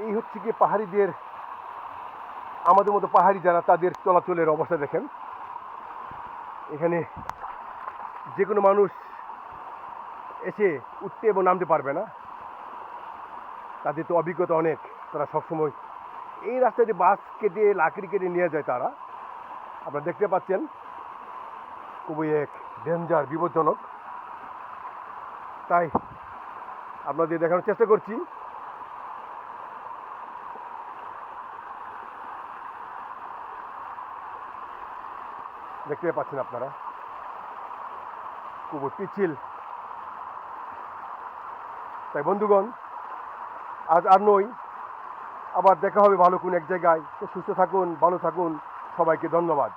এই হচ্ছে কি পাহাড়িদের, আমাদের মতো পাহাড়ি যারা, তাদের চলাচলের অবস্থা দেখেন। এখানে যে কোনো মানুষ এসে উঠতে এবং নামতে পারবে না, তাদের তো অভিজ্ঞতা অনেক। তারা সবসময় এই রাস্তায় যে বাস কেটে লাকড়ি কেটে নিয়ে যায় তারা, আপনারা দেখতে পাচ্ছেন, খুবই এক ডেঞ্জার, বিপজ্জনক। তাই আপনাদের দেখানোর চেষ্টা করছি। দেখতে পাচ্ছেন আপনারা, খুবই পিচ্ছিল। তাই বন্ধুগণ, আজ আর নই, আবার দেখা হবে ভালো কোন এক জায়গায়। সুস্থ থাকুন, ভালো থাকুন, সবাইকে ধন্যবাদ।